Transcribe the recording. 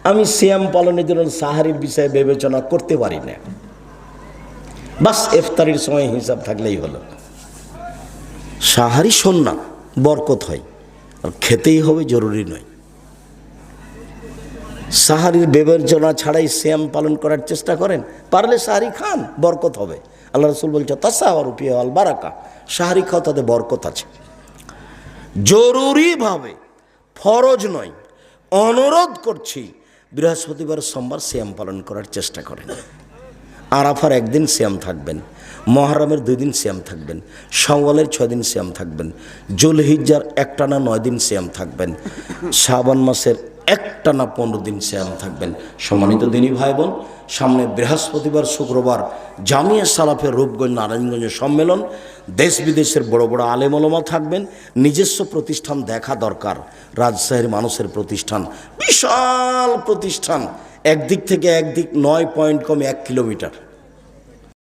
আমি সিয়াম পালনের জন্য সাহারির বিষয়ে বিবেচনা করতে পারি না, বাস ইফতারির সময় হিসাব থাকলেই হলো। সাহারি সুন্নাত, বরকত হয়, আর খেতেই হবে জরুরি নয়। সাহারির বিবেচনা ছাড়াই সিয়াম পালন করার চেষ্টা করেন, পারলে সাহারি খান, বরকত হবে। আল্লাহ রাসূল বলছে তাসাওয়ারু ফিহি আল বারাকা, সাহারি খাও, তাতে বরকত আছে। জরুরিভাবে, ফরজ নয়, অনুরোধ করছি, বৃহস্পতিবার সোমবার সিয়াম পালন করার চেষ্টা করেন। আরাফার একদিন সিয়াম থাকবেন, মুহররমের 2 দিন সিয়াম থাকবেন, শাওয়ালের 6 দিন সিয়াম থাকবেন, জুলহিজ্জার একটানা 9 দিন সিয়াম থাকবেন, শাবান মাসের একটানা 15 দিন সিয়াম থাকবেন। সম্মানিত দিনী ভাই বোন, সামনে বৃহস্পতিবার শুক্রবার জামিয়া সালাফের রূপগঞ্জ নারায়ণগঞ্জের সম্মেলন। দেশ বিদেশের বড় বড় আলেম ওলামা থাকবেন। নিজস্ব প্রতিষ্ঠান দেখা দরকার। রাজশাহীর মানুষের প্রতিষ্ঠান, বিশাল প্রতিষ্ঠান, একদিক থেকে একদিক 9 পয়েন্ট কমে 1 কিলোমিটার।